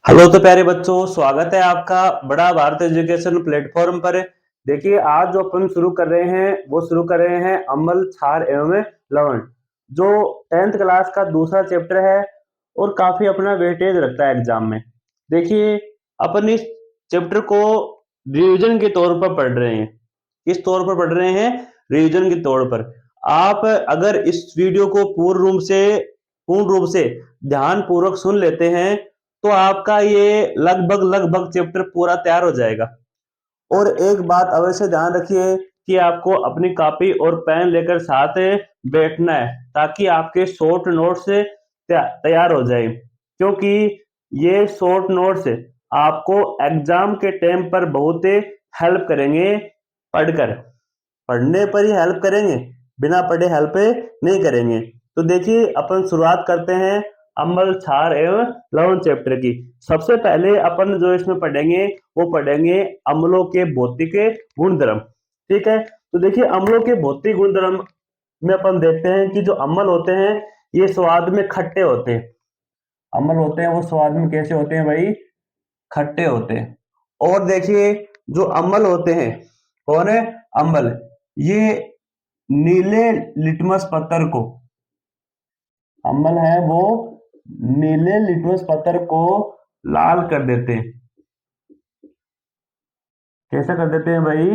Hello तो प्यारे बच्चों, स्वागत है आपका बड़ा भारत एजुकेशन प्लेटफॉर्म पर। देखिए, आज जो अपन शुरू कर रहे हैं वो शुरू कर रहे हैं अम्ल क्षार एवं लवण, जो 10th क्लास का दूसरा चैप्टर है और काफी अपना वेटेज रखता है एग्जाम में। देखिए, अपन इस चैप्टर को रिवीजन के तौर पर पढ़ रहे हैं। किस तौर पर पढ़ रहे हैं? रिवीजन के तौर पर। आप अगर इस वीडियो को पूर्ण रूप से ध्यान पूर्वक सुन लेते हैं तो आपका ये लगभग चैप्टर पूरा तैयार हो जाएगा। और एक बात अवश्य ध्यान रखिए कि आपको अपनी कॉपी और पेन लेकर साथ बैठना है ताकि आपके शॉर्ट नोट्स तैयार हो जाए, क्योंकि ये शॉर्ट नोट्स आपको एग्जाम के टाइम पर बहुत हेल्प करेंगे। पढ़कर पढ़ने पर ही हेल्प करेंगे, बिना पढ़े हेल्प नहीं करेंगे। तो देखिए, अपन शुरुआत करते हैं अम्ल क्षार एवं लवण चैप्टर की। सबसे पहले अपन जो इसमें पढ़ेंगे वो पढ़ेंगे अम्लों के भौतिक गुणधर्म। ठीक है, तो देखिए, अम्लों के भौतिक गुणधर्म में अपन देखते हैं कि जो अम्ल होते हैं ये स्वाद में खट्टे होते हैं। अम्ल होते हैं वो स्वाद में कैसे होते हैं भाई? खट्टे होते हैं। और देखिए, जो अम्ल होते हैं, कौन है अम्ल? ये नीले लिटमस पत्थर को, अम्ल है वो नीले लिटमस पत्थर को लाल कर देते हैं। कैसा कर देते हैं भाई?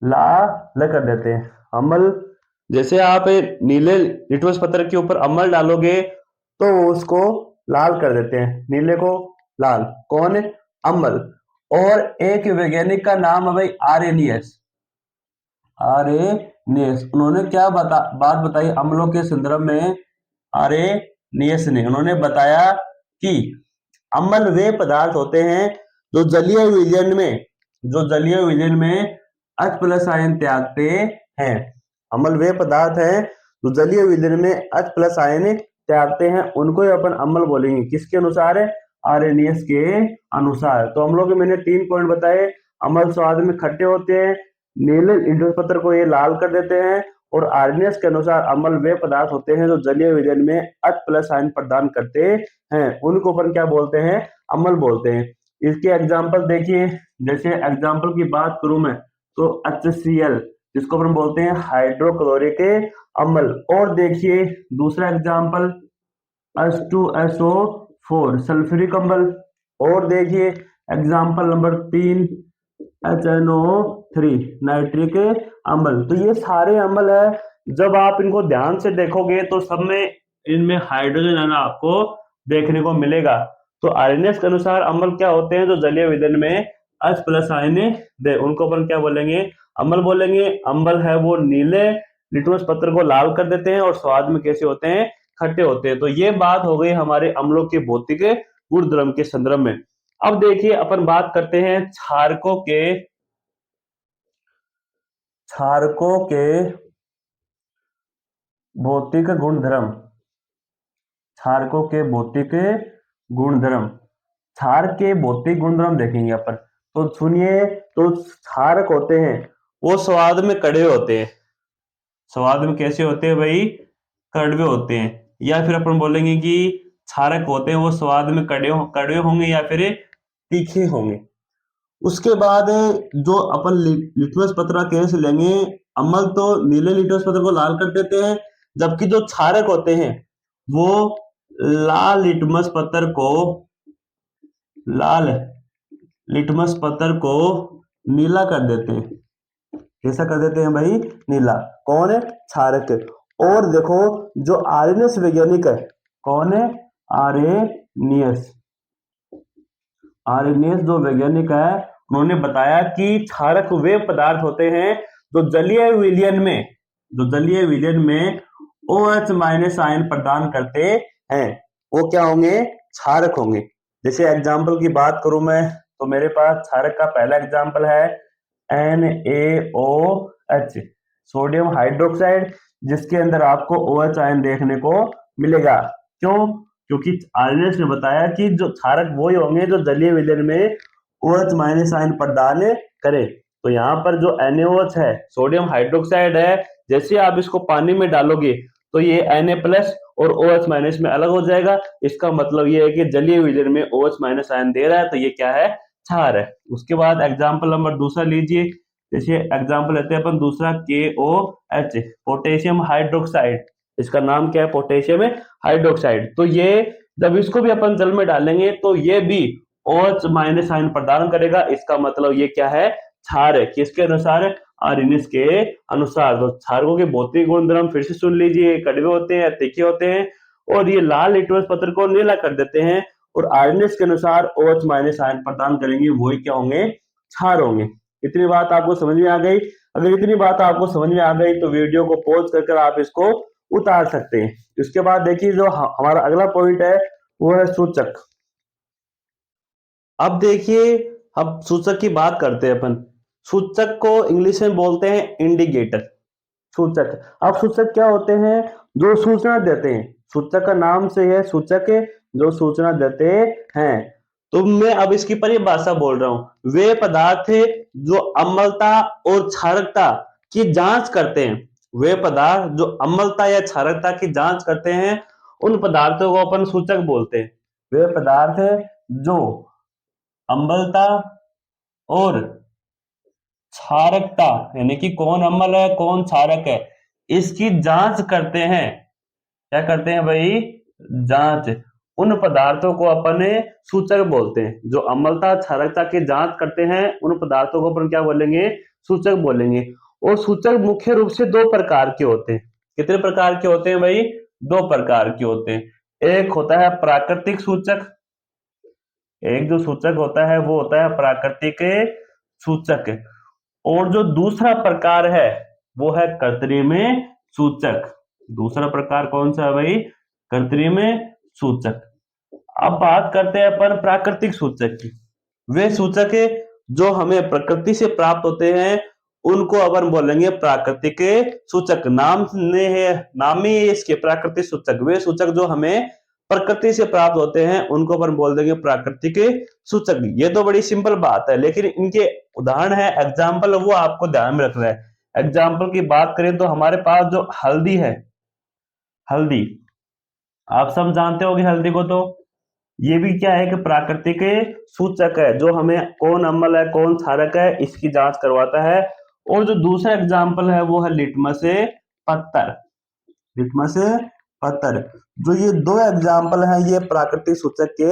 लाल कर देते हैं। अम्ल, जैसे आप नीले लिटमस पत्थर के ऊपर अम्ल डालोगे तो वो उसको लाल कर देते हैं, नीले को लाल। कौन है? अम्ल। और एक वैज्ञानिक का नाम है भाई आर्रेनियस। आर्रेनियस, उन्होंने क्या बात बताई अम्लों के संदर्भ में? आर्रेनियस ने उन्होंने बताया कि अम्ल वे पदार्थ होते हैं जो जलीय विलयन में H प्लस आयन त्यागते हैं। अम्ल वे पदार्थ हैं जो जलीय विलयन में H प्लस आयन त्यागते हैं, उनको ही अपन अम्ल बोलेंगे। किसके अनुसार? आर्रेनियस के अनुसार। तो हम लोग मैंने 3 पॉइंट बताए। अम्ल स्वाद में खट्टे होते हैं, नीले लिटमस पत्थर को ये लाल कर देते हैं, और आर्रेनियस के अनुसार अम्ल वे पदार्थ होते हैं जो जलीय विलयन में H प्लस आयन प्रदान करते हैं, उनको अपन क्या बोलते हैं? अम्ल बोलते हैं। इसके एग्जाम्पल देखिए, जैसे एग्जाम्पल की बात करूं मैं तो HCl, जिसको अपन बोलते हैं हाइड्रोक्लोरिक अम्ल। और देखिए दूसरा एग्जाम्पल H2SO4 सल्फ्यूरिक अम्ल। और देखिए एग्जाम्पल नंबर 3 HNO3 नाइट्रिक अम्ल। तो ये सारे अम्ल है, जब आप इनको ध्यान से देखोगे तो सब में इनमें हाइड्रोजन आना आपको देखने को मिलेगा। तो आर्रेनियस के अनुसार अम्ल क्या होते हैं? जो जलीय विलयन में H प्लस आयन दे, उनको अपन क्या बोलेंगे? अम्ल बोलेंगे। अम्ल है वो नीले लिटमस पत्थर को लाल कर देते हैं और स्वाद में कैसे होते हैं? खट्टे होते हैं। तो ये बात हो गई हमारे अम्लों के भौतिक गुणधर्म के संदर्भ में। अब देखिए, अपन बात करते हैं क्षारकों के भौतिक गुणधर्म। क्षारकों के भौतिक गुणधर्म, क्षार के भौतिक गुणधर्म देखेंगे अपन। तो सुनिए, तो क्षारक होते हैं वो स्वाद में कड़वे होते हैं। स्वाद में कैसे होते हैं भाई? कड़वे होते हैं। या फिर अपन बोलेंगे कि क्षारक होते हैं वो स्वाद में कड़वे होंगे या फिर तीखे होंगे। उसके बाद जो अपन लिटमस पत्र का केस लेंगे, अम्ल तो नीले लिटमस पत्र को लाल कर देते हैं, जबकि जो क्षारक होते हैं वो लाल लिटमस पत्थर को नीला कर देते हैं। कैसा कर देते हैं भाई? नीला। कौन है? क्षारक। और देखो, जो आर्रेनियस वैज्ञानिक है, कौन है? आर्रेनियस। आर्रेनियस जो वैज्ञानिक है, उन्होंने बताया कि क्षारक वे पदार्थ होते हैं जो जलीय विलयन में OH माइनस आयन प्रदान करते हैं। वो क्या होंगे? क्षारक होंगे। जैसे एग्जाम्पल की बात करूं मैं तो मेरे पास क्षारक का पहला एग्जाम्पल है NaOH, सोडियम हाइड्रोक्साइड, जिसके अंदर आपको OH आयन देखने को मिलेगा। क्यों? क्योंकि आर्रेनियस ने बताया कि जो क्षारक वो ही होंगे जो जलीय विलयन में OH माइनस आयन प्रदान करे। तो यहाँ पर जो NaOH है, सोडियम हाइड्रोक्साइड है, जैसे आप इसको पानी में डालोगे तो ये Na+ और OH माइनस में अलग हो जाएगा। इसका मतलब ये है कि जलीय विलयन में OH माइनस आयन दे रहा है, तो ये क्या है, क्षार है। उसके बाद एग्जाम्पल नंबर दूसरा लीजिए। जैसे एग्जाम्पल लेते हैं अपन दूसरा KOH, पोटेशियम हाइड्रोक्साइड। इसका नाम क्या है, पोटेशियम हाइड्रोक्साइड। तो ये जब इसको भी अपन जल में डालेंगे तो ये भी OH माइनस आयन प्रदान करेगा। इसका मतलब ये क्या है, क्षार है। किसके अनुसार, आर्हेनियस के अनुसार। तो क्षारकों के भौतिक गुणधर्म फिर से सुन लीजिए, कड़वे होते हैं, तीखे होते हैं, और ये लाल लिटमस पत्र को नीला कर देते हैं, और आर्हेनियस के अनुसार OH माइनस आयन प्रदान करेंगे, वही क्या होंगे, क्षार होंगे। इतनी बात आपको समझ में आ गई। अगर इतनी बात आपको समझ में आ गई तो वीडियो को पॉज कर आप इसको उतार सकते हैं। इसके बाद देखिए जो हमारा अगला पॉइंट है वो है सूचक। अब देखिए, अब सूचक की बात करते हैं अपन। सूचक को इंग्लिश में बोलते हैं इंडिकेटर। सूचक, अब सूचक क्या होते हैं, जो सूचना देते हैं। सूचक का नाम से है सूचक, जो सूचना देते हैं। तो मैं अब इसकी परिभाषा बोल रहा हूं। वे पदार्थ जो अम्लता और क्षारकता की जांच करते हैं, वे पदार्थ जो अम्लता या क्षारकता की जांच करते हैं, उन पदार्थों को अपन सूचक बोलते हैं। वे पदार्थ जो अम्लता और क्षारकता, यानी कि कौन अम्ल है कौन क्षारक है, इसकी जांच करते हैं। क्या करते हैं भाई, जांच। उन पदार्थों को अपन सूचक बोलते हैं। जो अम्लता क्षारकता की जांच करते हैं, उन पदार्थों को अपन क्या बोलेंगे, सूचक बोलेंगे। और सूचक मुख्य रूप से दो प्रकार के होते हैं। कितने प्रकार के होते हैं भाई, दो प्रकार के होते हैं। एक होता है प्राकृतिक सूचक, एक जो सूचक होता है वो होता है प्राकृतिक सूचक, और जो दूसरा प्रकार है वो है कृत्रिम सूचक। दूसरा प्रकार कौन सा है भाई, कृत्रिम सूचक। अब बात करते हैं अपन प्राकृतिक सूचक की। वे सूचक जो हमें प्रकृति से प्राप्त होते हैं, उनको अपन बोलेंगे प्राकृतिक सूचक। नाम ही इसके प्राकृतिक सूचक। वे सूचक जो हमें प्रकृति से प्राप्त होते हैं, उनको अपन बोल देंगे प्राकृतिक सूचक। ये तो बड़ी सिंपल बात है, लेकिन इनके उदाहरण है, एग्जाम्पल, वो आपको ध्यान में रखना है। एग्जाम्पल की बात करें तो हमारे पास जो हल्दी है, हल्दी आप सब जानते होंगे हल्दी को। तो ये भी क्या है कि प्राकृतिक सूचक है, जो हमें कौन अम्ल है कौन क्षारक है इसकी जांच करवाता है। और जो दूसरा एग्जाम्पल है वो है लिटमस पत्थर। लिटमस पत्थर, जो ये दो एग्जाम्पल हैं, ये प्राकृतिक सूचक के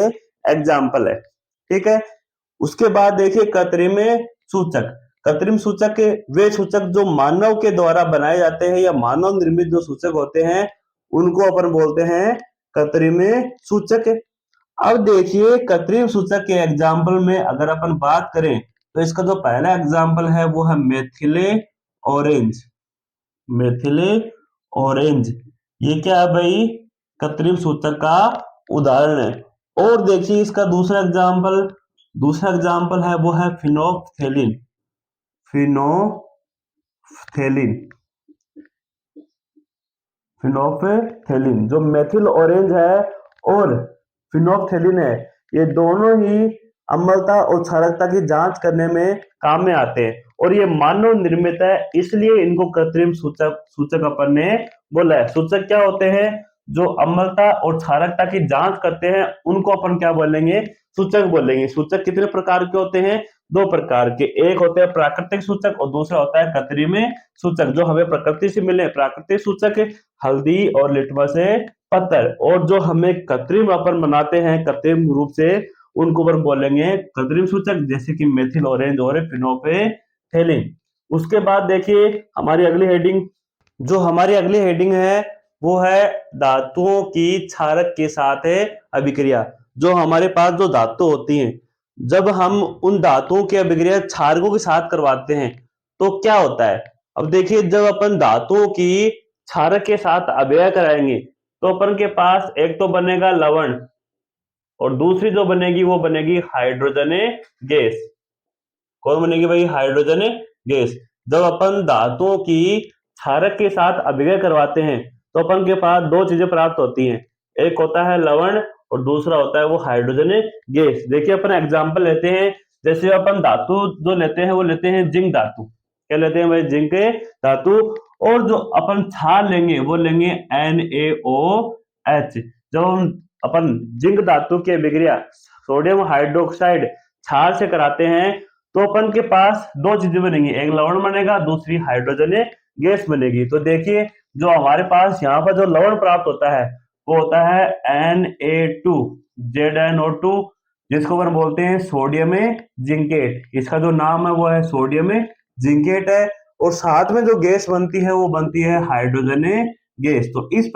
एग्जाम्पल है। ठीक है। उसके बाद देखिए कृत्रिम सूचक। कृत्रिम सूचक वे सूचक जो मानव के द्वारा बनाए जाते हैं या मानव निर्मित जो सूचक होते हैं, उनको अपन बोलते हैं कृत्रिम सूचक। अब देखिए कृत्रिम सूचक के एग्जाम्पल में अगर अपन बात करें तो इसका जो पहला एग्जाम्पल है वो है मेथिल ऑरेंज। मेथिल ऑरेंज, ये क्या है भाई, कृत्रिम सूचक का उदाहरण है। और देखिए इसका दूसरा एग्जाम्पल है वो है फिनोफ्थेलिन। फिनोफ्थेलिन, फिनोफ्थेलिन जो मेथिल ऑरेंज है और फिनोफ्थेलिन है, ये दोनों ही अम्लता और क्षारकता की जांच करने में काम में आते हैं, और ये मानव निर्मित है, इसलिए इनको कृत्रिम सूचक अपन ने बोला है। सूचक क्या होते हैं, जो अम्लता और क्षारकता की जांच करते हैं, उनको अपन क्या बोलेंगे, सूचक बोलेंगे। सूचक कितने प्रकार के होते हैं, दो प्रकार के। एक होता है प्राकृतिक सूचक और दूसरा होता है कृत्रिम सूचक, जो हमें प्रकृति से मिले। प्राकृतिक सूचक हल्दी और लिटमस पत्थर, और जो हमें कृत्रिम अपन बनाते हैं कृत्रिम रूप से, उनको अपन बोलेंगे कृत्रिम सूचक, जैसे कि मेथिल ऑरेंज और फिनोफ्थेलिन। उसके बाद देखिए हमारी अगली हेडिंग है वो है धातुओं की क्षारक के साथ अभिक्रिया। जो हमारे पास जो धातु होती हैं, जब हम उन धातुओं की अभिक्रिया क्षारकों के साथ करवाते हैं तो क्या होता है। अब देखिए जब अपन धातुओं की क्षारक के साथ अभिक्रिया कराएंगे तो अपन के पास एक तो बनेगा लवण, और दूसरी जो बनेगी वो बनेगी हाइड्रोजन गैस। कौन बनेगी भाई, हाइड्रोजन गैस। जब अपन धातुओं की क्षारक के साथ अभिक्रिया करवाते हैं तो अपन के पास दो चीजें प्राप्त होती हैं, एक होता है लवण और दूसरा होता है वो हाइड्रोजन गैस। देखिए अपन एग्जांपल लेते हैं, जैसे अपन धातु जो लेते हैं वो लेते हैं जिंक धातु। क्या लेते हैं भाई, जिंक धातु। और जो अपन क्षार लेंगे वो लेंगे NaO H। जब हम अपन जिंक धातु की अभिक्रिया सोडियम हाइड्रोक्साइड क्षार से कराते हैं तो अपन के पास दो चीजें बनेंगी, एक लवण बनेगा, दूसरी हाइड्रोजन गैस बनेगी। तो देखिए जो हमारे पास यहाँ पर जो लवण प्राप्त होता है वो होता है Na2 ZnO2, जिसको अपन बोलते हैं सोडियम जिंकेट। इसका जो नाम है वो है सोडियम जिंकेट है। और साथ में जो गैस बनती है वो बनती है हाइड्रोजन गैस। तो इस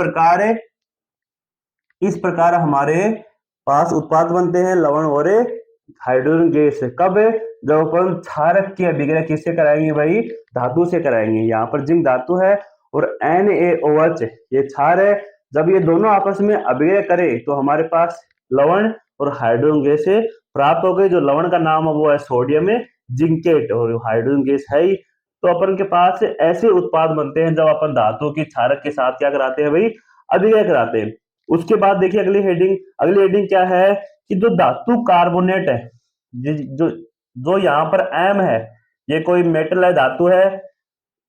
प्रकार हमारे पास उत्पाद बनते हैं लवण और हाइड्रोजन गैस से। कब? जब अपन क्षारक की अभिक्रिया किससे कराएंगे भाई? धातु से कराएंगे। यहाँ पर जिंक धातु है और NaOH ये क्षार है। जब ये दोनों आपस में अभिक्रिया करे तो हमारे पास लवण और हाइड्रोजन गैस प्राप्त हो गई। जो लवण का नाम है वो है सोडियम जिंकेट और हाइड्रोजन गैस है ही। तो अपन के पास ऐसे उत्पाद बनते हैं जब अपन धातु की क्षारक के साथ क्या कराते हैं भाई? अभिक्रिया कराते हैं। उसके बाद देखिए अगली हेडिंग क्या है कि जो धातु कार्बोनेट है, जो जो यहाँ पर एम है, ये कोई मेटल है, धातु है,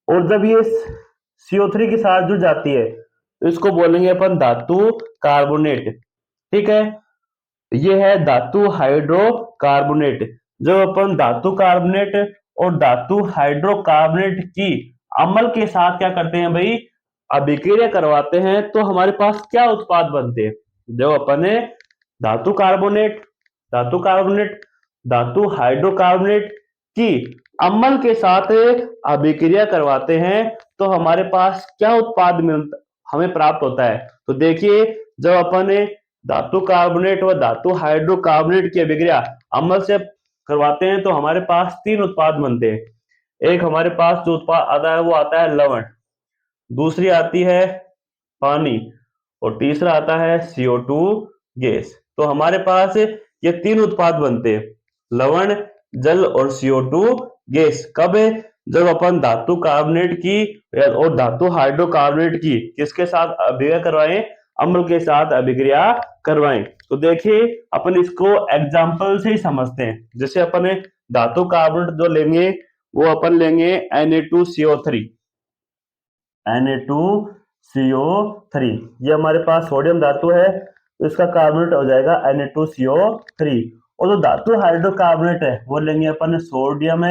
और जब ये CO3 के साथ जुड़ जाती है तो इसको बोलेंगे अपन धातु कार्बोनेट। ठीक है, ये है धातु हाइड्रोकार्बोनेट। जब अपन धातु कार्बोनेट और धातु हाइड्रोकार्बोनेट की अम्ल के साथ क्या करते हैं भाई? अभिक्रिया करवाते हैं तो हमारे पास क्या उत्पाद बनते हैं? जब अपन धातु कार्बोनेट धातु हाइड्रोकार्बोनेट की अम्ल के साथ अभिक्रिया करवाते हैं तो हमारे पास क्या उत्पाद हमें प्राप्त होता है? तो देखिए जब अपन धातु कार्बोनेट व धातु हाइड्रोकार्बोनेट की अभिक्रिया अम्ल से करवाते हैं तो हमारे पास तीन उत्पाद बनते हैं। एक हमारे पास जो उत्पाद आता है वो आता है लवण, दूसरी आती है पानी, और तीसरा आता है CO2 गैस। तो हमारे पास ये तीन उत्पाद बनते हैं, लवण, जल और CO2 गैस। कब है? जब अपन धातु कार्बोनेट की और धातु हाइड्रोकार्बोनेट की किसके साथ अभिक्रिया करवाएं? अम्ल के साथ अभिक्रिया करवाएं। तो देखिए अपन इसको एग्जाम्पल से ही समझते हैं। जैसे अपन धातु कार्बोनेट जो लेंगे वो अपन लेंगे Na2CO3। Na2CO3 ये हमारे पास सोडियम धातु है तो इसका कार्बोनेट हो जाएगा Na2CO3। और जो धातु हाइड्रोकार्बोनेट है वो लेंगे अपन सोडियम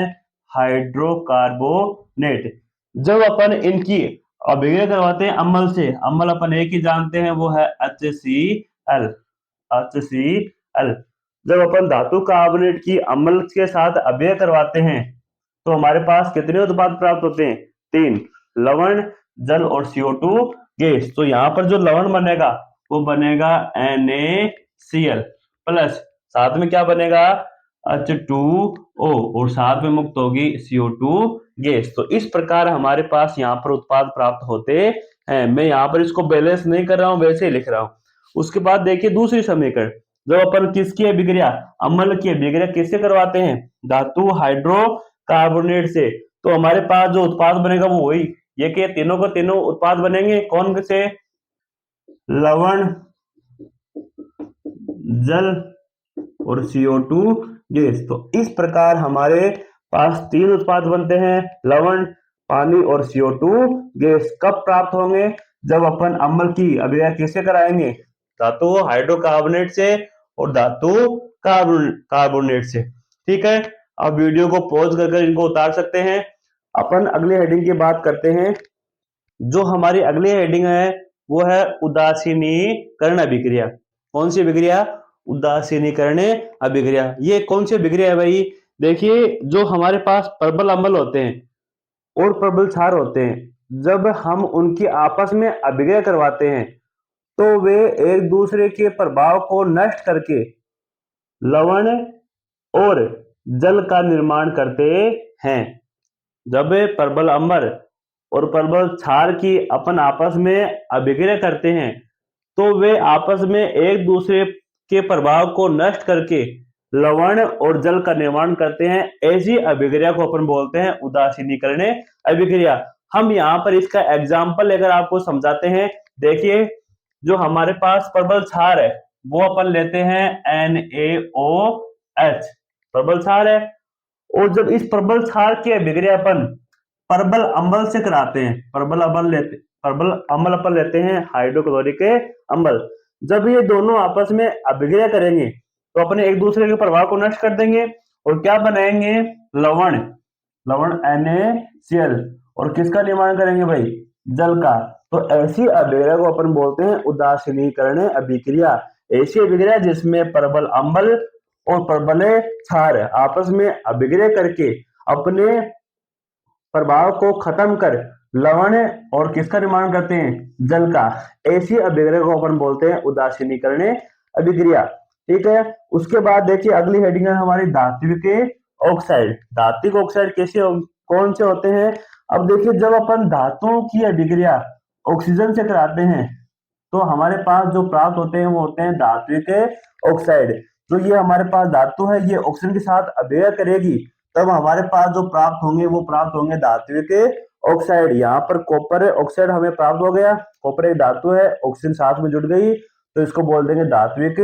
हाइड्रोकार्बोनेट। जब अपन इनकी अभिक्रिया करवाते हैं अम्ल से, अम्ल अपन एक ही जानते हैं वो है HCl। जब अपन धातु कार्बोनेट की अम्ल के साथ अभिक्रिया करवाते हैं तो हमारे पास कितने उत्पाद प्राप्त होते हैं? तीन, लवण, जल और CO2 गैस। तो यहाँ पर जो लवण बनेगा वो बनेगा NaCl प्लस साथ में क्या बनेगा? H2O और साथ में मुक्त होगी CO2 गैस। तो इस प्रकार हमारे पास यहाँ पर उत्पाद प्राप्त होते हैं। मैं यहाँ पर इसको बैलेंस नहीं कर रहा हूँ, वैसे ही लिख रहा हूँ। उसके बाद देखिए दूसरी समीकरण, जब अपन किसकी अभिक्रिया? अम्ल की अभिक्रिया किससे करवाते हैं? धातु हाइड्रोकार्बोनेट से। तो हमारे पास जो उत्पाद बनेगा वो वही, ये कि तीनों को तीनों उत्पाद बनेंगे कौन से? लवण, जल और CO2 गैस। तो इस प्रकार हमारे पास तीन उत्पाद बनते हैं, लवण, पानी और CO2 गैस। कब प्राप्त होंगे? जब अपन अम्ल की अभिक्रिया किससे कराएंगे? धातु हाइड्रोकार्बोनेट से और धातु कार्बोनेट से। ठीक है, अब वीडियो को पॉज करके इनको उतार सकते हैं। अपन अगली हेडिंग की बात करते हैं। जो हमारी अगली हेडिंग है वो है उदासीनीकरण अभिक्रिया। कौन सी अभिक्रिया? उदासीनीकरण अभिक्रिया। ये कौन सी अभिक्रिया है भाई? देखिए जो हमारे पास प्रबल अम्ल होते हैं और प्रबल क्षार होते हैं, जब हम उनकी आपस में अभिक्रिया करवाते हैं तो वे एक दूसरे के प्रभाव को नष्ट करके लवण और जल का निर्माण करते हैं। जब प्रबल अम्ल और प्रबल क्षार की अपन आपस में अभिक्रिया करते हैं तो वे आपस में एक दूसरे के प्रभाव को नष्ट करके लवण और जल का निर्माण करते हैं। ऐसी अभिक्रिया को अपन बोलते हैं उदासीनीकरण अभिक्रिया। हम यहाँ पर इसका एग्जाम्पल लेकर आपको समझाते हैं। देखिए जो हमारे पास प्रबल क्षार है वो अपन लेते हैं NaOH, प्रबल क्षार है। और जब इस प्रबल क्षार की अभिक्रिया अपन प्रबल अम्ल से कराते हैं, प्रबल अम्ल प्रबल अम्ल अपन लेते हैं हाइड्रोक्लोरिक अम्ल। जब ये दोनों आपस में अभिक्रिया करेंगे तो अपने एक दूसरे के प्रभाव को नष्ट कर देंगे और क्या बनाएंगे, लवण, लवण NaCl, और किसका निर्माण करेंगे भाई, जल का। तो ऐसी अभिक्रिया को अपन बोलते हैं उदासीनीकरण अभिक्रिया। ऐसी अभिक्रिया जिसमें प्रबल अम्ल और प्रबल क्षार आपस में अभिक्रिया करके अपने प्रभाव को खत्म कर लवण और किसका निर्माण करते हैं, जल का। ऐसी अभिक्रिया को अपन बोलते हैं उदासीनीकरण अभिक्रिया। ठीक है, उसके बाद देखिए अगली हेडिंग है हमारी धात्विक ऑक्साइड। धात्विक ऑक्साइड कैसे कौन से होते हैं। अब देखिए जब अपन धातुओं की अभिक्रिया ऑक्सीजन से कराते हैं तो हमारे पास जो प्राप्त होते हैं वो होते हैं धात्विक ऑक्साइड। जो ये हमारे पास धातु है ये ऑक्सीजन के साथ अभिक्रिया करेगी तब हमारे पास जो प्राप्त होंगे वो प्राप्त होंगे धात्विक ऑक्साइड। यहाँ पर कॉपर ऑक्साइड हमें प्राप्त हो गया, कॉपर एक धातु है, ऑक्सीजन साथ में जुड़ गई तो इसको बोल देंगे धात्विक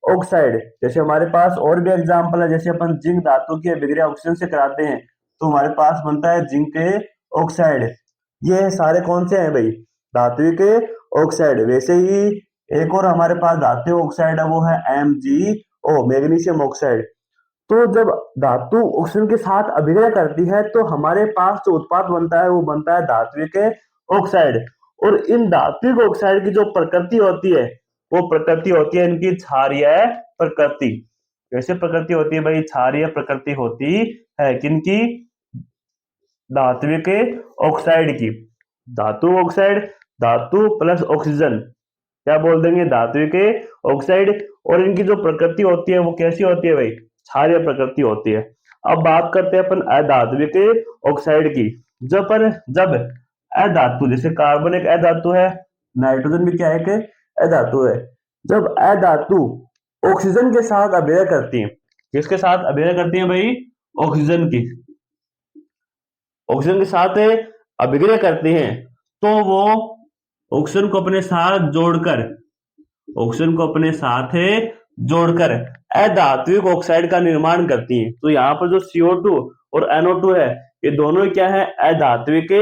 ऑक्साइड। जैसे हमारे पास और भी एग्जांपल है, जैसे अपन जिंक धातु की अभिक्रिया ऑक्सीजन से कराते हैं तो हमारे पास बनता है जिंक ऑक्साइड। ये सारे कौन से हैं भाई, धात्विक ऑक्साइड। वैसे ही एक और हमारे पास धात्विक ऑक्साइड है वो है MgO, मैग्नीशियम ऑक्साइड। तो जब धातु ऑक्सीजन के साथ अभिक्रिया करती है तो हमारे पास जो उत्पाद बनता है वो बनता है धात्विक ऑक्साइड। और इन धात्विक ऑक्साइड की जो प्रकृति होती है वो प्रकृति होती है इनकी क्षारीय प्रकृति। कैसे प्रकृति होती है भाई, क्षारीय प्रकृति होती है किनकी, धात्विक ऑक्साइड की। धातु ऑक्साइड, धातु प्लस ऑक्सीजन क्या बोल देंगे, धात्विक ऑक्साइड। और इनकी जो प्रकृति होती है वो कैसी होती है भाई, क्षारीय प्रकृति होती है। अब बात करते हैं अपन अधात्विक ऑक्साइड की। जब अधातु, जैसे कार्बन एक अधातु है, नाइट्रोजन भी क्या है कि अधातु है। जब अधातु ऑक्सीजन के साथ अभिक्रिया करती है, किसके साथ अभिक्रिया करती है भाई, ऑक्सीजन की, ऑक्सीजन के साथ अभिक्रिया करती हैं तो वो ऑक्सीजन को अपने साथ जोड़कर, ऑक्सीजन को अपने साथ जोड़कर अधात्विक ऑक्साइड का निर्माण करती हैं। तो यहाँ पर जो CO2 और NO2 है ये दोनों क्या है, अधात्विक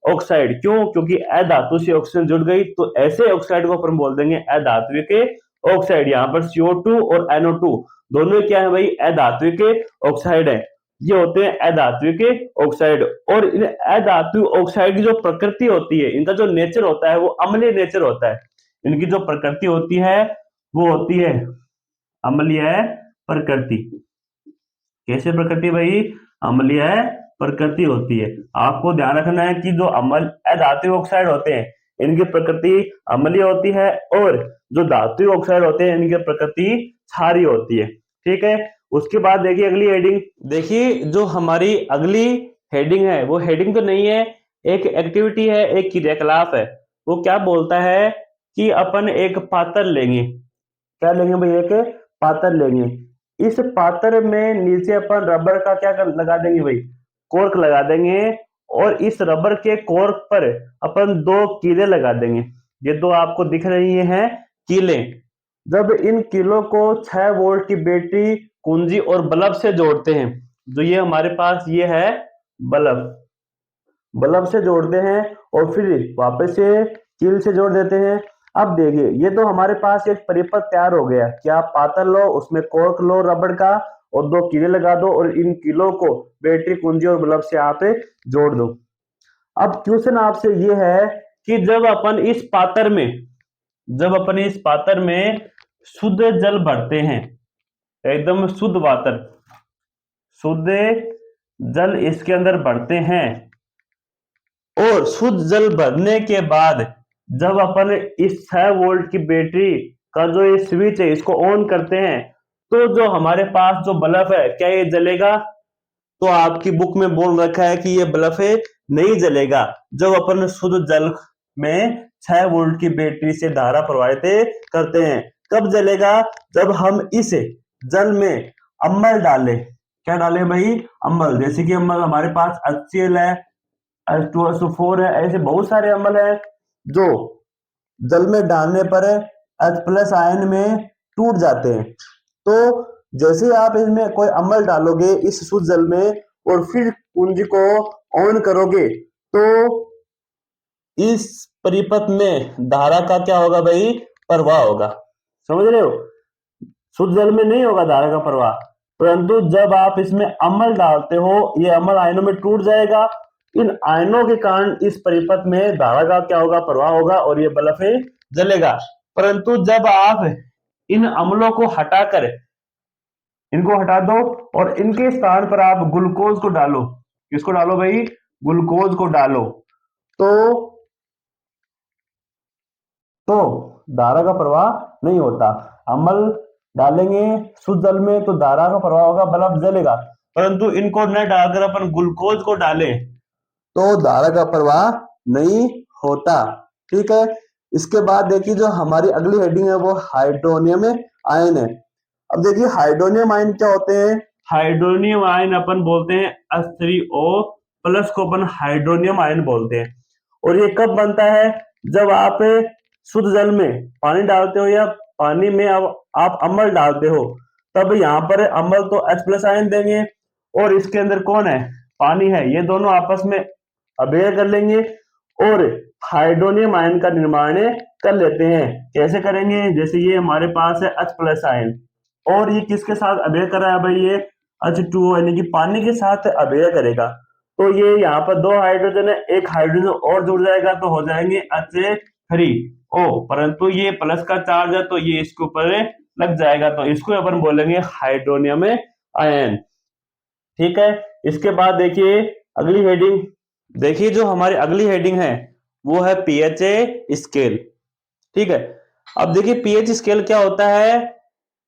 ऑक्साइड। क्यों, क्योंकि अधातु से ऑक्सीजन जुड़ गई तो ऐसे ऑक्साइड को अपन बोल देंगे अधात्विक ऑक्साइड। यहाँ पर CO2 और NO2 दोनों क्या है भाई, अधात्विक ऑक्साइड है। ये होते हैं अधात्विक ऑक्साइड। और इन अधात्विक ऑक्साइड की जो प्रकृति होती है, इनका जो नेचर होता है वो अम्लीय नेचर होता है। इनकी जो प्रकृति होती है वो होती है अम्लीय प्रकृति। कैसे प्रकृति भाई, अम्लीय प्रकृति होती है। आपको ध्यान रखना है कि जो अधात्विक ऑक्साइड होते हैं इनकी प्रकृति अम्लीय होती है और जो धात्विक ऑक्साइड होते हैं इनकी प्रकृति क्षारीय होती है। ठीक है, उसके बाद देखिए अगली हेडिंग। देखिए जो हमारी अगली हेडिंग है वो हेडिंग तो नहीं है, एक एक्टिविटी है, एक क्रियाकलाप है। वो क्या बोलता है कि अपन एक पात्र लेंगे, क्या लेंगे भाई, एक पात्र लेंगे। इस पात्र में नीचे अपन रबर का क्या लगा देंगे भाई, कॉर्क लगा देंगे और इस रबर के कॉर्क पर अपन 2 कीले लगा देंगे। ये 2 आपको दिख रही हैं कीले। जब इन कीलों को 6 वोल्ट की बैटरी, कुंजी और बल्ब से जोड़ते हैं, जो ये हमारे पास ये है बल्ब से जोड़ते हैं और फिर वापस से कील से जोड़ देते हैं। अब देखिए ये तो हमारे पास एक परिपथ तैयार हो गया कि आप पात्र लो, उसमें कॉर्क लो रबड़ का और 2 कीले लगा दो और इन कीलों को बैटरी, कुंजी और बल्ब से आप जोड़ दो। अब क्वेश्चन आपसे ये है कि जब अपन इस पात्र में शुद्ध जल भरते हैं, एकदम शुद्ध वाटर, शुद्ध जल इसके अंदर भरते हैं और शुद्ध जल भरने के बाद जब अपन इस 6 वोल्ट की बैटरी का जो ये स्विच है इसको ऑन करते हैं तो जो हमारे पास जो बल्ब है क्या ये जलेगा? तो आपकी बुक में बोल रखा है कि ये बल्ब है नहीं जलेगा जब अपन शुद्ध जल में 6 वोल्ट की बैटरी से धारा प्रवाहित करते हैं। कब जलेगा? जब हम इस जल में अम्ल डालें। क्या डालें भाई? अम्ल। जैसे कि अम्ल हमारे पास HCl है, H2SO4 है, ऐसे बहुत सारे अम्ल है जो जल में डालने पर H+ आयन में टूट जाते हैं। तो जैसे आप इसमें कोई अम्ल डालोगे इस शुद्ध जल में और फिर कुंजी को ऑन करोगे तो इस परिपथ में धारा का क्या होगा भाई, प्रवाह होगा। समझ रहे हो, शुद्ध जल में नहीं होगा धारा का प्रवाह, परंतु जब आप इसमें अम्ल डालते हो ये अम्ल आयनों में टूट जाएगा, इन आयनों के कारण इस परिपथ में धारा का क्या होगा, प्रवाह होगा और ये बल्ब जलेगा। परंतु जब आप इन अम्लों को हटाकर इनको हटा दो और इनके स्थान पर आप ग्लूकोज को डालो, किसको डालो भाई, ग्लूकोज को डालो, तो धारा का प्रवाह नहीं होता। अम्ल डालेंगे शुद्ध जल में तो धारा का प्रवाह होगा, बल्ब जलेगा, परंतु इनको न डालकर अपन ग्लूकोज को डालें तो धारा का प्रवाह नहीं होता। ठीक है, इसके बाद देखिए जो हमारी अगली हेडिंग है वो हाइड्रोनियम आयन है। अब देखिए हाइड्रोनियम आयन क्या होते हैं, हाइड्रोनियम आयन अपन बोलते हैं H3O प्लस को अपन हाइड्रोनियम आयन बोलते हैं। और ये कब बनता है, जब आप शुद्ध जल में पानी डालते हो या पानी में आप अम्ल डालते हो, तब यहाँ पर अम्ल तो H+ आयन देंगे और इसके अंदर कौन है, पानी है, ये दोनों आपस में अभिक्रिया कर लेंगे और हाइड्रोनियम आयन का निर्माण कर लेते हैं। कैसे करेंगे, जैसे ये हमारे पास है H+ आयन और ये किसके साथ अभिक्रिया कर रहा है भाई, ये H2O यानी कि पानी के साथ अभिक्रिया करेगा, तो ये यहाँ पर 2 हाइड्रोजन है, एक हाइड्रोजन और जुड़ जाएगा तो हो जाएंगे H3O, परंतु ये प्लस का चार्ज है तो ये इसके ऊपर लग जाएगा, तो इसको अपन बोलेंगे हाइड्रोनियम आयन। ठीक है, इसके बाद देखिए अगली हेडिंग, देखिए जो हमारी अगली हेडिंग है वो है पीएच स्केल। ठीक है, अब देखिए पीएच स्केल क्या होता है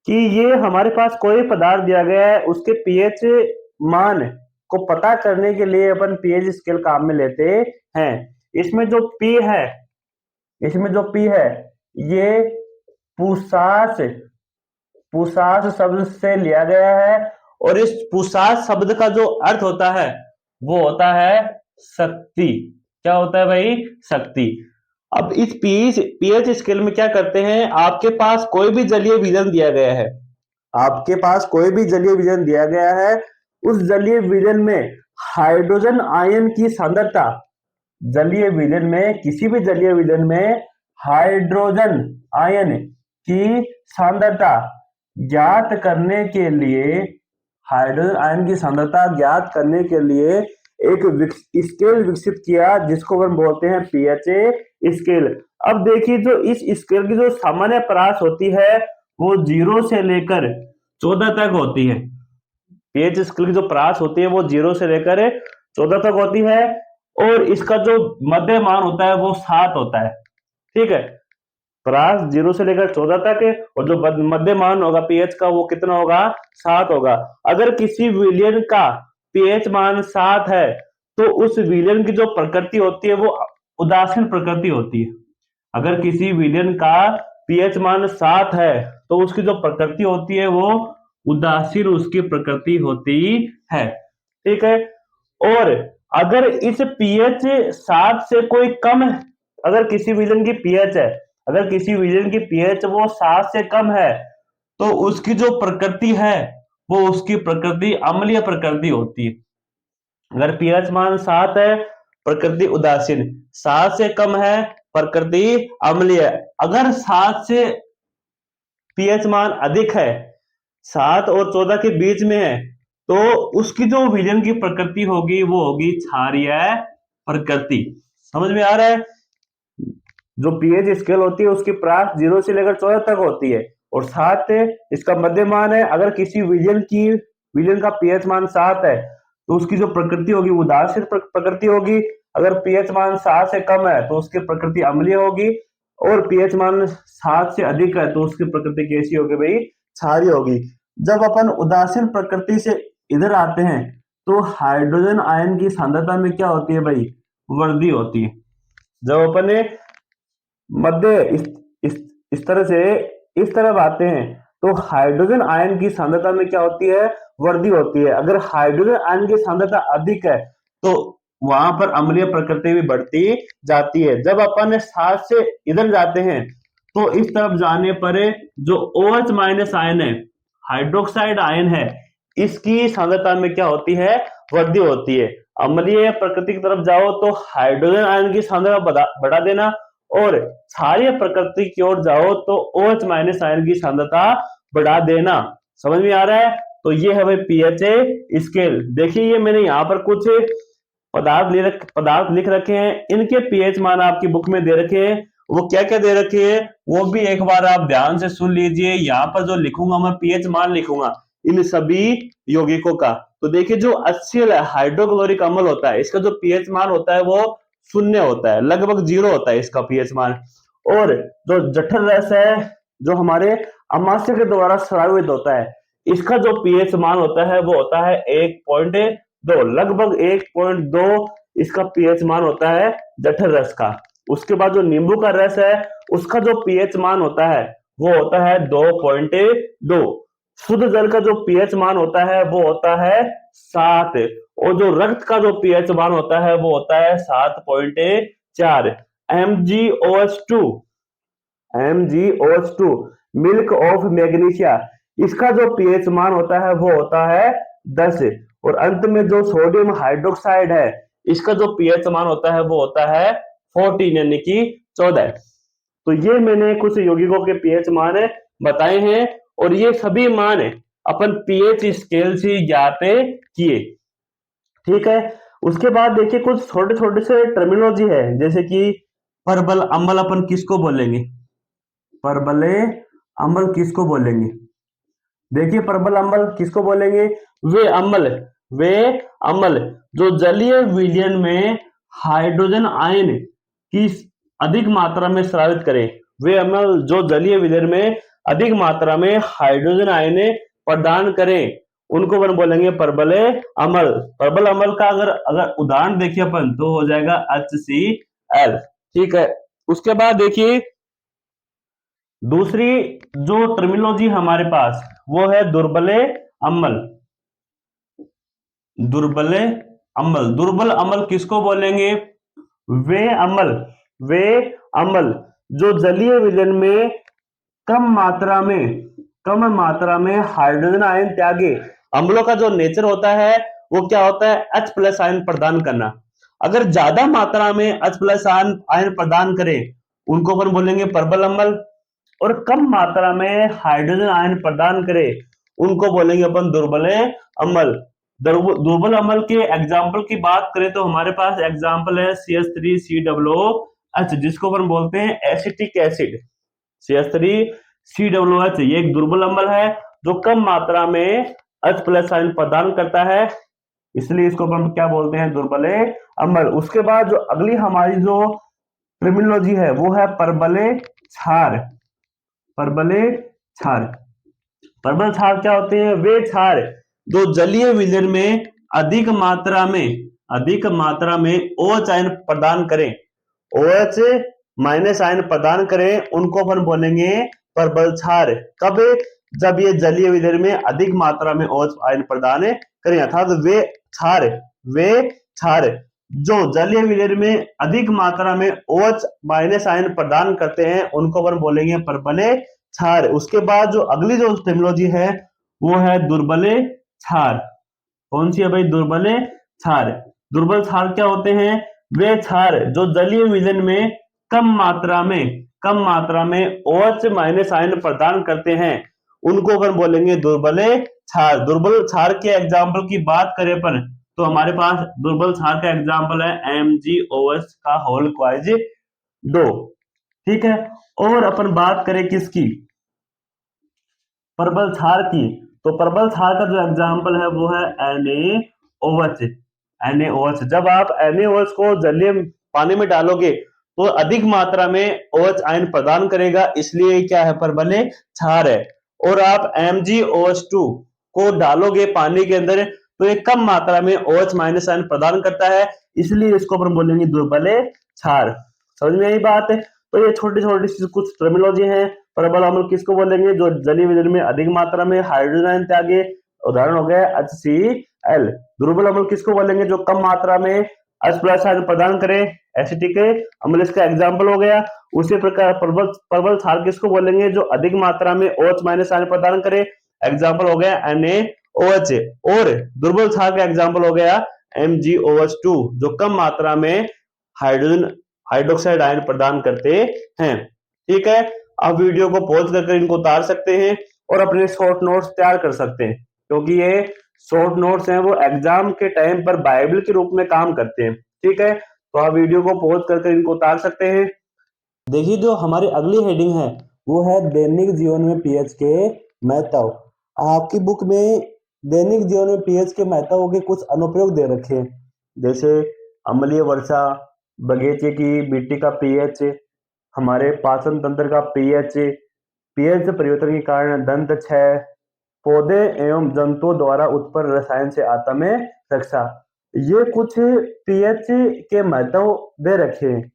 कि ये हमारे पास कोई पदार्थ दिया गया है, उसके पीएच मान को पता करने के लिए अपन पीएच स्केल काम में लेते हैं। इसमें जो पी है ये पुसास शब्द से लिया गया है और इस पुसास शब्द का जो अर्थ होता है वो होता है शक्ति। क्या होता है भाई, शक्ति। अब इस पीएच स्केल में क्या करते हैं, आपके पास कोई भी जलीय विलयन दिया गया है, उस जलीय विलयन में हाइड्रोजन आयन की सांद्रता, किसी भी जलीय विलयन में हाइड्रोजन आयन की सांद्रता ज्ञात करने के लिए एक स्केल विकसित किया जिसको हम बोलते हैं पीएच स्केल। अब देखिए जो इस स्केल की जो सामान्य परास होती है वो 0 से लेकर 14 तक होती है। पीएच स्केल की जो परास होती है वो 0 से लेकर 14 तक होती है और इसका जो मध्य मान होता है वो 7 होता है। ठीक है, परास 0 से लेकर 14 तक है और जो मध्य मान होगा पीएच का वो कितना होगा, 7 होगा। अगर किसी विलयन का पीएच मान 7 है तो उस विलयन की जो प्रकृति होती है वो उदासीन प्रकृति होती है। अगर किसी विलयन का पीएच मान 7 है तो उसकी जो प्रकृति होती है वो उदासीन उसकी प्रकृति होती है। ठीक है, और अगर इस पीएच 7 से कोई कम है, अगर किसी विलयन की पीएच वो 7 से कम है तो उसकी जो प्रकृति है वो उसकी प्रकृति अम्लीय प्रकृति होती है। अगर पीएच मान 7 है प्रकृति उदासीन, 7 से कम है प्रकृति अम्लीय। अगर 7 से पीएच मान अधिक है, 7 और 14 के बीच में है, तो उसकी जो विलयन की प्रकृति होगी वो होगी क्षारीय प्रकृति। समझ में आ रहा है, जो पीएच स्केल होती है उसकी परास 0 से लेकर 14 तक होती है और 7 इसका मध्य मान है। अगर किसी विलयन का पीएच मान 7 है तो उसकी जो प्रकृति होगी उदासीन प्रकृति होगी। अगर पीएच मान 7 से कम है तो उसकी प्रकृति अम्लीय होगी और पीएच मान 7 से अधिक है तो उसकी प्रकृति कैसी होगी भाई, क्षारीय होगी। जब अपन उदासीन प्रकृति से इधर आते हैं तो हाइड्रोजन आयन की सांद्रता में क्या होती है भाई, वृद्धि होती है। जब अपन इस तरह से इस तरफ आते हैं तो हाइड्रोजन आयन की सांद्रता में क्या होती है, वृद्धि होती है। अगर हाइड्रोजन आयन की सांद्रता अधिक है तो वहां पर अम्लीय प्रकृति भी बढ़ती जाती है। जब अपन 7 से इधर जाते हैं तो इस तरफ जाने पर जो OH- आयन है, हाइड्रोक्साइड आयन है, इसकी सांद्रता में क्या होती है, वृद्धि होती है। अम्लीय प्रकृति की तरफ जाओ तो हाइड्रोजन आयन की सांद्रता बढ़ा देना, और क्षारीय प्रकृति की ओर जाओ तो OH माइनस आयन की सांद्रता बढ़ा देना। समझ में आ रहा है? तो ये है भाई पीएच स्केल। देखिए ये मैंने यहाँ पर कुछ पदार्थ लिख रखे हैं, इनके पीएच मान आपकी बुक में दे रखे हैं। वो क्या क्या दे रखे हैं वो भी एक बार आप ध्यान से सुन लीजिए। यहाँ पर जो लिखूंगा मैं पीएच मान लिखूंगा इन सभी यौगिकों का। तो देखिए जो अक्षीय हाइड्रोक्लोरिक अम्ल होता है इसका जो पीएच मान होता है वो 0 होता है, लगभग 0 होता है इसका पीएच मान। और जो जठर रस है जो हमारे अमाशय के द्वारा स्रावित होता है इसका जो पीएच मान होता है वो होता है 1.2, लगभग 1.2 इसका पीएच मान होता है जठर रस का। उसके बाद जो नींबू का रस है उसका जो पीएच मान होता है वो होता है 2.2। शुद्ध जल का जो पीएच मान होता है वो होता है 7, और जो रक्त का जो पीएच मान होता है वो होता है 7.4। MgOH2 मिल्क ऑफ मैग्नीशिया इसका जो पीएच मान होता है वो होता है 10, और अंत में जो सोडियम हाइड्रोक्साइड है इसका जो पीएच मान होता है वो होता है 14 यानी कि 14। तो ये मैंने कुछ यौगिकों के पीएच मान बताए हैं, और ये सभी मान अपन पीएच स्केल से ज्ञात किए। ठीक है, उसके बाद देखिए कुछ छोटे छोटे से टर्मिनोलॉजी है, जैसे कि परबल अम्ल अपन किसको बोलेंगे, परबले अम्ल किसको बोलेंगे। देखिए परबल अम्ल किसको बोलेंगे, वे अम्ल जो जलीय विलयन में हाइड्रोजन आयन की अधिक मात्रा में स्रावित करें। वे अम्ल जो जलीय विलयन में अधिक मात्रा में हाइड्रोजन आयन प्रदान करें उनको अपन बोलेंगे परबले अम्ल। परबल अम्ल का अगर उदाहरण देखिए अपन तो हो जाएगा HCl। ठीक है, उसके बाद देखिए दूसरी जो टर्मिनोलॉजी हमारे पास वो है दुर्बले अम्ल। दुर्बल अम्ल किसको बोलेंगे, वे अम्ल जो जलीय विलयन में कम मात्रा में हाइड्रोजन आयन त्यागे। अम्लों का जो नेचर होता है वो क्या होता है, H+ आयन प्रदान करना। अगर ज्यादा मात्रा में H+ आयन प्रदान करें उनको अपन बोलेंगे परबल अम्ल, और कम मात्रा में हाइड्रोजन आयन प्रदान करे उनको बोलेंगे अपन दुर्बले अम्ल। दुर्बल अम्ल के एग्जाम्पल की बात करें तो हमारे पास एग्जाम्पल है CH3COOH जिसको अपन बोलते हैं एसिटिक एसिड। CH3COOH ये एक दुर्बल अम्ल है जो कम मात्रा में H+ आयन प्रदान करता है, इसलिए इसको अपन क्या बोलते हैं, दुर्बले अम्ल। उसके बाद जो अगली हमारी जो टर्मिनोलॉजी है वो है परबले क्षार। परबल क्षार क्या होते हैं, वे क्षार जो जलीय विलयन में अधिक मात्रा में OH आयन प्रदान करें, OH माइनस आयन प्रदान करें उनको अपन बोलेंगे परबल क्षार। कब, जब ये जलीय विलयन में अधिक मात्रा में OH आयन प्रदान करें, अर्थात वे क्षार जो जलीय विलयन में अधिक मात्रा में OH माइनस आयन प्रदान करते हैं उनको अपन बोलेंगे परबले क्षार। उसके बाद जो अगली जो टर्मिनोलॉजी है वो है दुर्बले क्षार। कौन सी है भाई, दुर्बले क्षार। दुर्बल क्षार क्या होते हैं, वे क्षार जो जलीय विलयन में कम मात्रा में OH माइनस आयन प्रदान करते हैं उनको अपन बोलेंगे दुर्बले क्षार। दुर्बल क्षार के एग्जाम्पल की बात करें अपन तो हमारे पास दुर्बल क्षार का एग्जाम्पल है MgOH का होल क्वाइज 2। ठीक है, और अपन बात करें किसकी, परबल क्षार की, तो परबल क्षार का जो एग्जाम्पल है वो है NaOH। जब आप NaOH को जलीय पानी में डालोगे तो अधिक मात्रा में OH आयन प्रदान करेगा, इसलिए क्या है, परबले क्षार है। और आप MgOH2 को डालोगे पानी के अंदर तो ये कम मात्रा में OH माइनस आयन प्रदान करता है, इसलिए इसको अपन बोलेंगे दुर्बले क्षार। समझ में आई बात है। तो ये छोटी छोटी कुछ टर्मिनोलॉजी है। परबल अम्ल किसको बोलेंगे, जो जलीय विलयन में अधिक मात्रा में हाइड्रोजन आयन त्यागे, उदाहरण हो गया HCl। दुर्बल अम्ल किसको बोलेंगे, जो कम मात्रा में H+ आयन प्रदान करे, एसिटिक अम्ल इसका एग्जाम्पल हो गया। उसी प्रकार परबल क्षार किसको बोलेंगे, जो अधिक मात्रा में OH माइनस आयन प्रदान करे, एग्जाम्पल हो गया NaOH। और दुर्बल क्षार का एग्जाम्पल हो गया MgOH2 जो कम मात्रा में हाइड्रोजन हाइड्रोक्साइड आयन प्रदान करते हैं। ठीक है, आप वीडियो को पॉज करके इनको उतार सकते हैं और अपने शॉर्ट नोट्स तैयार कर सकते हैं, क्योंकि ये शॉर्ट नोट्स हैं वो एग्जाम के टाइम पर बाइबल के रूप में काम करते हैं। ठीक है, तो आप वीडियो को पॉज करके इनको उतार सकते हैं। देखिए, जो हमारी अगली हेडिंग है वो है दैनिक जीवन में पीएच के महत्व। आपकी बुक में दैनिक जीवन में पीएच के महत्व के कुछ अनुप्रयोग दे रखे हैं, जैसे अम्लीय वर्षा, बगीचे की मिट्टी का पीएच, हमारे पाचन तंत्र का पीएच, पीएच परिवर्तन के कारण दंत क्षय, पौधे एवं जंतुओं द्वारा उत्पन्न रसायन से आत्मा में रक्षा। ये कुछ पीएच के महत्व दे रखे हैं।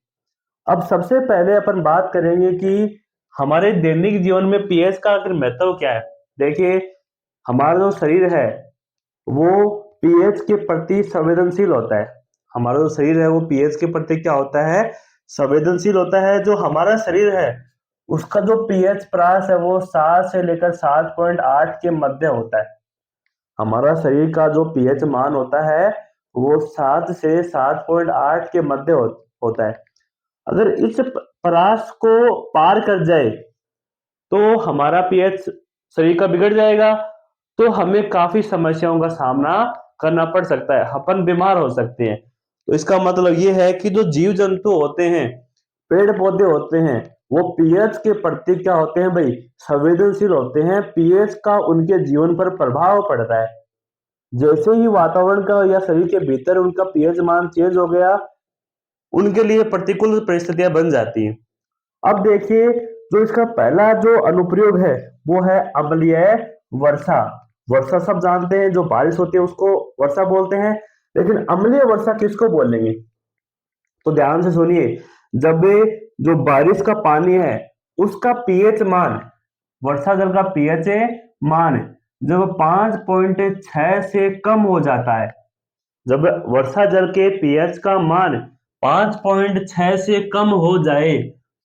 अब सबसे पहले अपन बात करेंगे कि हमारे दैनिक जीवन में पीएच का आखिर महत्व क्या है। देखिए, हमारा जो शरीर है वो पीएच के प्रति संवेदनशील होता है। हमारा जो शरीर है वो पीएच के प्रति क्या होता है, संवेदनशील होता है। जो हमारा शरीर है उसका जो पीएच परास है वो 7 से लेकर 7.8 के मध्य होता है। हमारा शरीर का जो पीएच मान होता है वो 7 से 7.8 के मध्य होता है। अगर इस परास को पार कर जाए तो हमारा पीएच शरीर का बिगड़ जाएगा, तो हमें काफी समस्याओं का सामना करना पड़ सकता है, अपन बीमार हो सकते हैं। तो इसका मतलब ये है कि जो जीव जंतु होते हैं, पेड़ पौधे होते हैं, वो पीएच के प्रति क्या होते हैं भाई, संवेदनशील होते हैं। पीएच का उनके जीवन पर प्रभाव पड़ता है। जैसे ही वातावरण का या शरीर के भीतर उनका पीएच मान चेंज हो गया, उनके लिए प्रतिकूल परिस्थितियां बन जाती हैं। अब देखिए, जो इसका पहला जो अनुप्रयोग है वो है अम्लीय वर्षा। वर्षा सब जानते हैं, जो बारिश होती है उसको वर्षा बोलते हैं, लेकिन अम्लीय वर्षा किसको बोलेंगे? तो ध्यान से सुनिए, जब जो बारिश का पानी है उसका पीएच मान, वर्षा जल का पीएच मान जब 5.6 से कम हो जाता है, जब वर्षा जल के पीएच का मान 5.6 से कम हो जाए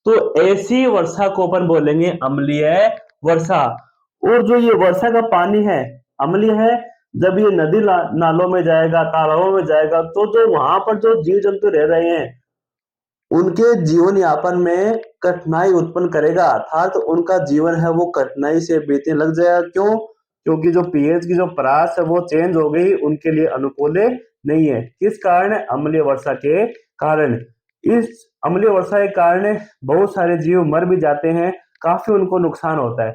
तो ऐसी वर्षा को अपन बोलेंगे अम्लीय वर्षा। और जो ये वर्षा का पानी है अम्लीय है, जब ये नदी नालों में जाएगा, तालाबों में जाएगा, तो जो वहां पर जो जीव जंतु रह रहे हैं उनके जीवन यापन में कठिनाई उत्पन्न करेगा, अर्थात तो उनका जीवन है वो कठिनाई से बीतने लग जाएगा। क्यों? क्योंकि जो पीएच की जो परास है वो चेंज हो गई, उनके लिए अनुकूल नहीं है। किस कारण? अम्लीय वर्षा के कारण। इस अम्लीय वर्षा के कारण बहुत सारे जीव मर भी जाते हैं, काफी उनको नुकसान होता है।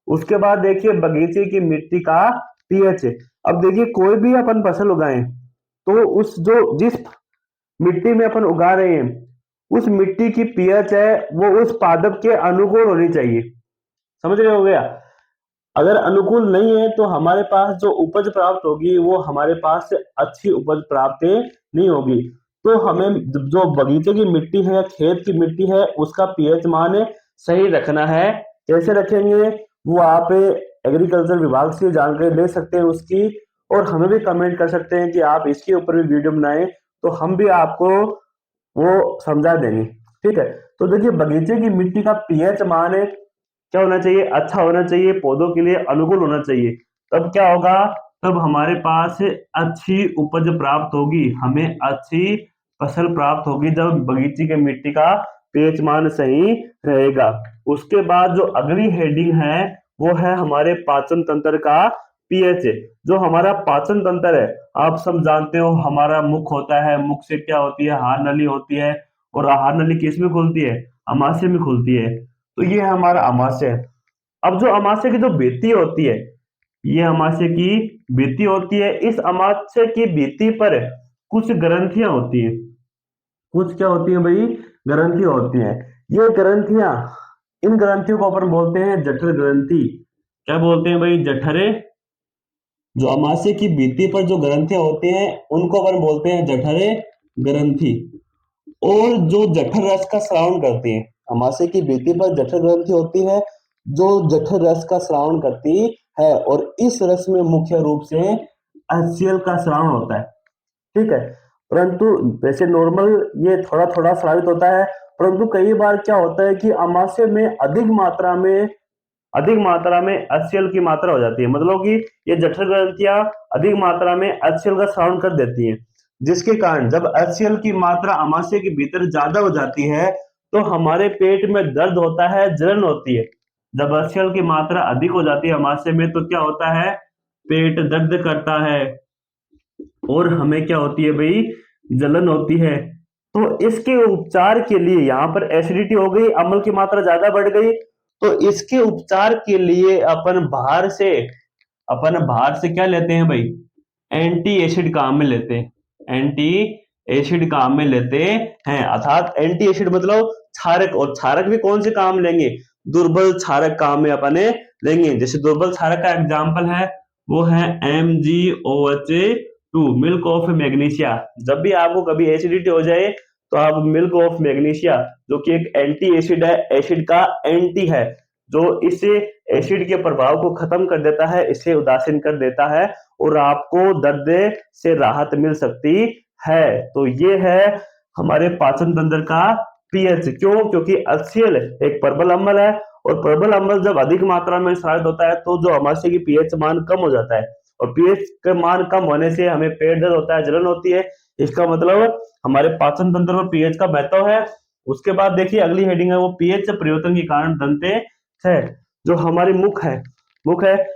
उसके बाद देखिए, बगीचे की मिट्टी का पीएच। अब देखिए, कोई भी अपन फसल उगाएं तो उस जो जिस मिट्टी में अपन उगा रहे हैं उस मिट्टी की पीएच है वो उस पादप के अनुकूल होनी चाहिए। समझ रहे हो गया? अगर अनुकूल नहीं है तो हमारे पास जो उपज प्राप्त होगी वो हमारे पास से अच्छी उपज प्राप्त नहीं होगी। तो हमें जो बगीचे की मिट्टी है या खेत की मिट्टी है उसका पीएच मान सही रखना है। कैसे रखेंगे वो आप एग्रीकल्चर विभाग से जानकारी ले सकते हैं उसकी, और हमें भी कमेंट कर सकते हैं कि आप इसके ऊपर भी वीडियो बनाएं, तो हम भी आपको वो समझा देंगे। ठीक है, तो देखिए, बगीचे की मिट्टी का पीएच मान क्या होना चाहिए? अच्छा होना चाहिए, पौधों के लिए अनुकूल होना चाहिए। तब क्या होगा? तब हमारे पास अच्छी उपज प्राप्त होगी, हमें अच्छी फसल प्राप्त होगी जब बगीचे की मिट्टी का पीएच मान सही रहेगा। उसके बाद जो अगली हेडिंग है वो है हमारे पाचन तंत्र का पीएच। जो हमारा पाचन तंत्र है, आप सब जानते हो, हमारा मुख होता है, मुख से क्या होती है, आहार नली होती है, और आहार नली किस में खुलती है? अमाशय में खुलती है। तो ये है हमारा अमाशय। अब जो अमाशय की जो भित्ति होती है, ये अमाशय की भित्ति होती है। इस अमाशय की भित्ति पर कुछ ग्रंथियां होती हैं। कुछ क्या होती है भाई? ग्रंथियां होती हैं। ये ग्रंथियां, इन ग्रंथियों को अपन बोलते हैं जठर ग्रंथि। क्या बोलते हैं भाई? जठर। जो अमाशय की भित्ति पर जो ग्रंथियां होती हैं उनको अपन बोलते हैं जठर ग्रंथि। और जो जठर रस का श्रावण करती है, अमाशय की भित्ति पर जठर ग्रंथि होती है जो जठर रस का श्रावण करती है, और इस रस में मुख्य रूप से HCl का श्रावण होता है। ठीक है, परंतु वैसे नॉर्मल ये थोड़ा थोड़ा स्रावित होता है, परंतु कई बार क्या होता है कि अमाशय में अधिक मात्रा में HCl की मात्रा हो जाती है, मतलब कि ये जठर ग्रंथियां अधिक मात्रा में HCl का श्रावण कर देती हैं। जिसके कारण जब HCl की मात्रा अमाशय के भीतर ज्यादा हो जाती है तो हमारे पेट में दर्द होता है, जलन होती है। जब HCl की मात्रा अधिक हो जाती है अमाशय में तो क्या होता है, पेट दर्द करता है और हमें क्या होती है भाई, जलन होती है। तो इसके उपचार के लिए यहाँ पर एसिडिटी हो गई, अम्ल की मात्रा ज्यादा बढ़ गई, तो इसके उपचार के लिए अपन बाहर से क्या लेते हैं भाई, एंटी एसिड काम में लेते हैं। एंटी एसिड काम में लेते हैं, अर्थात एंटी एसिड मतलब क्षारक, और क्षारक भी कौन से काम लेंगे, दुर्बल क्षारक काम में अपने लेंगे। जैसे दुर्बल क्षारक का एग्जाम्पल है वो है MgOH2, मिल्क ऑफ मैग्नीशिया। जब भी आपको कभी एसिडिटी हो जाए तो आप मिल्क ऑफ मैग्नीशिया, जो कि एक एंटी एसिड है, एसिड का एंटी है, जो इसे एसिड के प्रभाव को खत्म कर देता है, इसे उदासीन कर देता है और आपको दर्द से राहत मिल सकती है। तो ये है हमारे पाचन तंत्र का पीएच। क्यों? क्योंकि HCl एक प्रबल अम्ल है और प्रबल अम्ल जब अधिक मात्रा में स्रावित होता है तो जो अमाशय की पीएच मान कम हो जाता है, और पीएच का मान कम होने से हमें पेट दर्द होता है, जलन होती है। इसका मतलब हमारे पाचन तंत्र में पीएच का महत्व है। उसके बाद देखिए अगली हेडिंग है वो पीएच परिवर्तन के कारण दंते है। जो हमारी मुख है,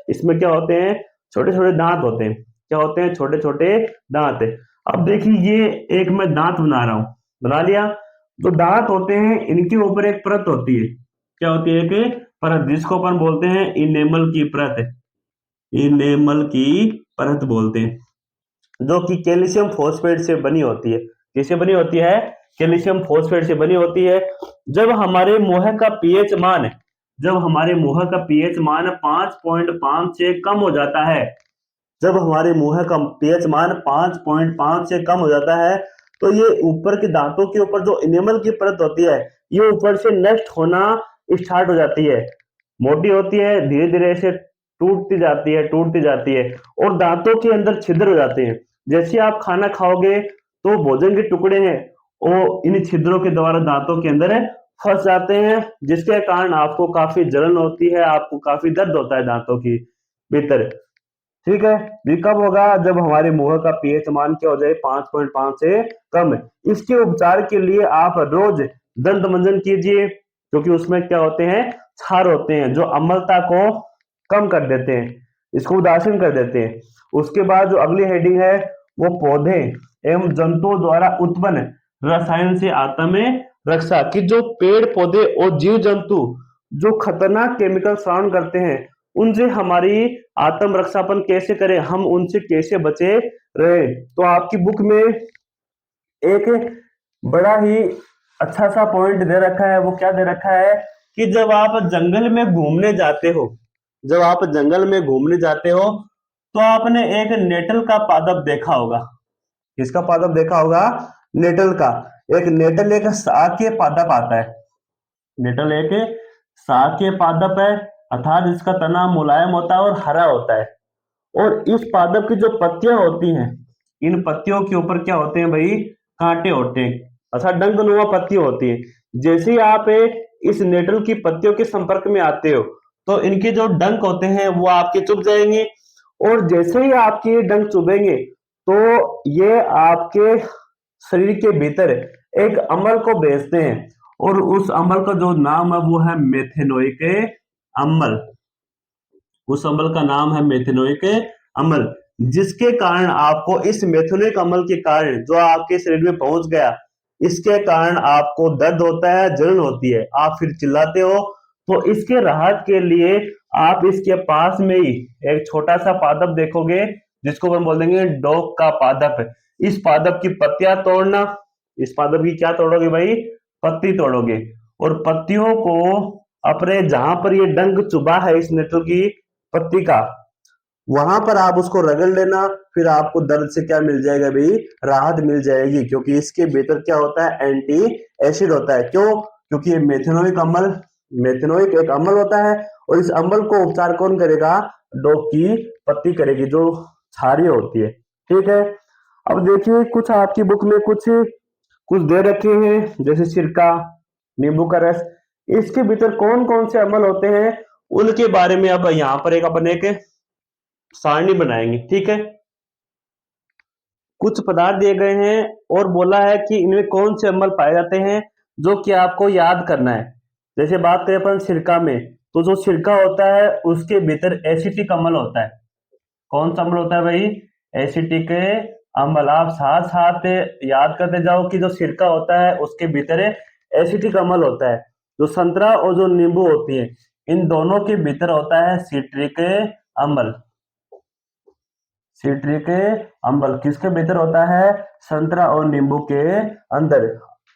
इसमें क्या होते हैं, छोटे छोटे दांत होते हैं। क्या होते हैं? छोटे छोटे दांत। अब देखिए ये एक मैं दांत बना रहा हूं, बना लिया। जो दांत होते हैं इनके ऊपर एक परत होती है। क्या होती है? एक परत, जिसको अपन बोलते हैं इनेमल की परत। इनेमल की परत बोलते हैं, जो कि कैल्शियम फॉस्फेट से बनी होती है। किससे बनी होती है? कैल्शियम फॉस्फेट से बनी होती है। जब हमारे मुंह का पीएच मान 5.5 से कम हो जाता है, जब हमारे मुंह का पीएच मान 5.5 से कम हो जाता है तो ये ऊपर के दांतों के ऊपर जो इनेमल की परत होती है ये ऊपर से नष्ट होना स्टार्ट हो जाती है, मोटी होती है, धीरे धीरे से टूटती जाती है और दांतों के अंदर छिद्र हो जाते हैं। जैसे आप खाना खाओगे तो भोजन के टुकड़े हैं वो इन छिद्रों के द्वारा दांतों के अंदर फंस जाते हैं, जिसके कारण आपको काफी जलन होती है, आपको काफी दर्द होता है दांतों की भीतर। ठीक है, ये कब होगा? जब हमारे मुंह का पीएच मान क्या हो जाए, 5.5 से कम। इसके उपचार के लिए आप रोज दंत मंजन कीजिए, क्योंकि उसमें क्या होते हैं, क्षार होते हैं जो अम्लता को कम कर देते हैं, इसको उदासीन कर देते हैं। उसके बाद जो अगली हेडिंग है वो पौधे एवं जंतुओं द्वारा उत्पन्न रसायन से आत्म रक्षा, कि जो पेड़ पौधे और जीव जंतु जो खतरनाक केमिकल स्रावन करते हैं उनसे हमारी आत्म रक्षापन कैसे करें, हम उनसे कैसे बचे रहे। तो आपकी बुक में एक बड़ा ही अच्छा सा पॉइंट दे रखा है, वो क्या दे रखा है कि जब आप जंगल में घूमने जाते हो, तो आपने एक नेटल का पादप देखा होगा। किसका पादप देखा होगा? नेटल का। नेटल एक शाकीय पादप आता है। नेटल एक शाकीय पादप है, अर्थात इसका तना मुलायम होता है और हरा होता है। और इस पादप की जो पत्तियां होती हैं, इन पत्तियों के ऊपर क्या होते हैं भाई? कांटे होते हैं, अर्थात डंकनुमा पत्तियां होती हैं। जैसे ही आप इस नेटल की पत्तियों के संपर्क में आते हो तो इनके जो डंक होते हैं वो आपके चुभ जाएंगे, और जैसे ही आपके ये डंक चुभेंगे तो ये आपके शरीर के भीतर एक अम्ल को भेजते हैं, और उस अम्ल का जो नाम है वो है मेथेनोइक अम्ल। उस अम्ल का नाम है मेथेनोइक अम्ल, जिसके कारण आपको इस मेथेनोइक अम्ल के कारण जो आपके शरीर में पहुंच गया, इसके कारण आपको दर्द होता है, जलन होती है, आप फिर चिल्लाते हो। तो इसके राहत के लिए आप इसके पास में ही एक छोटा सा पादप देखोगे, जिसको हम बोल देंगे डोक का पादप। इस पादप की पत्तियां तोड़ना, इस पादप की क्या तोड़ोगे भाई? पत्ती तोड़ोगे, और पत्तियों को अपने जहां पर ये डंक चुभा है इस नेटल की पत्ती का, वहां पर आप उसको रगड़ लेना, फिर आपको दर्द से क्या मिल जाएगा भाई? राहत मिल जाएगी, क्योंकि इसके भीतर क्या होता है? एंटी एसिड होता है। क्यों? क्योंकि ये मेथेनोइक एक अम्ल होता है, और इस अम्ल को उपचार कौन करेगा? डोक की पत्ती करेगी, जो क्षारीय होती है। ठीक है, अब देखिए कुछ आपकी बुक में कुछ कुछ दे रखे हैं, जैसे सिरका, नींबू का रस। इसके भीतर कौन कौन से अम्ल होते हैं उनके बारे में अब यहाँ पर एक अपन एक सारणी बनाएंगे। ठीक है, कुछ पदार्थ दिए गए हैं और बोला है कि इनमें कौन से अम्ल पाए जाते हैं जो कि आपको याद करना है। जैसे बात करें अपन सिरका में, तो जो सिरका होता है उसके भीतर एसिटिक अम्ल होता है। कौन सा अम्ल होता है भाई? एसिटिक अम्ल। आप साथ साथ याद करते जाओ कि जो सिरका होता है उसके भीतर एसिटिक अम्ल होता है। जो संतरा और जो नींबू होती है, इन दोनों के भीतर होता है सिट्रिक अम्ल। सिट्रिक अम्ल किसके भीतर होता है? संतरा और नींबू के अंदर।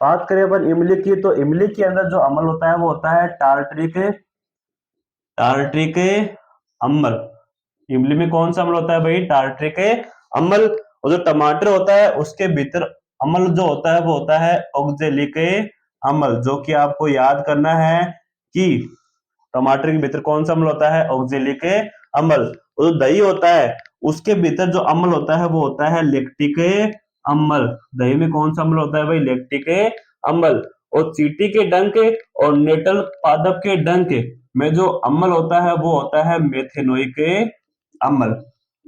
बात करें अपन इमली की, तो इमली के अंदर जो अम्ल होता है वो होता है टार्ट्रिक अम्ल। इमली में कौन सा अम्ल होता है भाई? टार्ट्रिक अम्ल। और जो टमाटर होता है उसके भीतर अम्ल जो होता है वो होता है ऑक्जेलिक अम्ल, जो कि आपको याद करना है कि टमाटर के भीतर कौन सा अम्ल होता है? ऑक्जेलिक अम्ल। और जो दही होता है उसके भीतर जो अम्ल होता है वो होता है लैक्टिक अम्ल। दही में कौन सा अम्ल होता है भाई? लैक्टिक अम्ल। और चींटी के डंक और नेटल पादप के डंक में जो अम्ल होता है वो होता है मेथेनोइक अम्ल।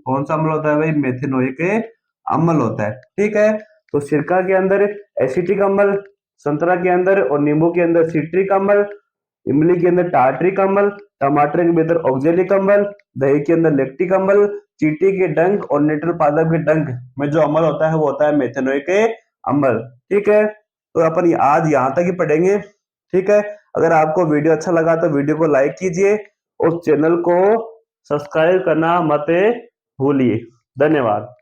कौन सा अम्ल होता है भाई? मेथेनोइक अम्ल होता है। ठीक है, तो सिरका के अंदर एसिटिक अम्ल, संतरा के अंदर और नींबू के अंदर सिट्रिक अम्ल, इमली के अंदर टार्ट्रिक अम्ल, टमाटर के भीतर ऑक्जेलिक अम्ल, दही के अंदर लैक्टिक अम्ल, चींटी के डंक और नेटल पादप के डंक में जो अम्ल होता है वो होता है मेथेनोइक अम्ल। ठीक है, तो अपन आज यहाँ तक ही पढ़ेंगे। ठीक है, अगर आपको वीडियो अच्छा लगा तो वीडियो को लाइक कीजिए और चैनल को सब्सक्राइब करना मत भूलिए। धन्यवाद।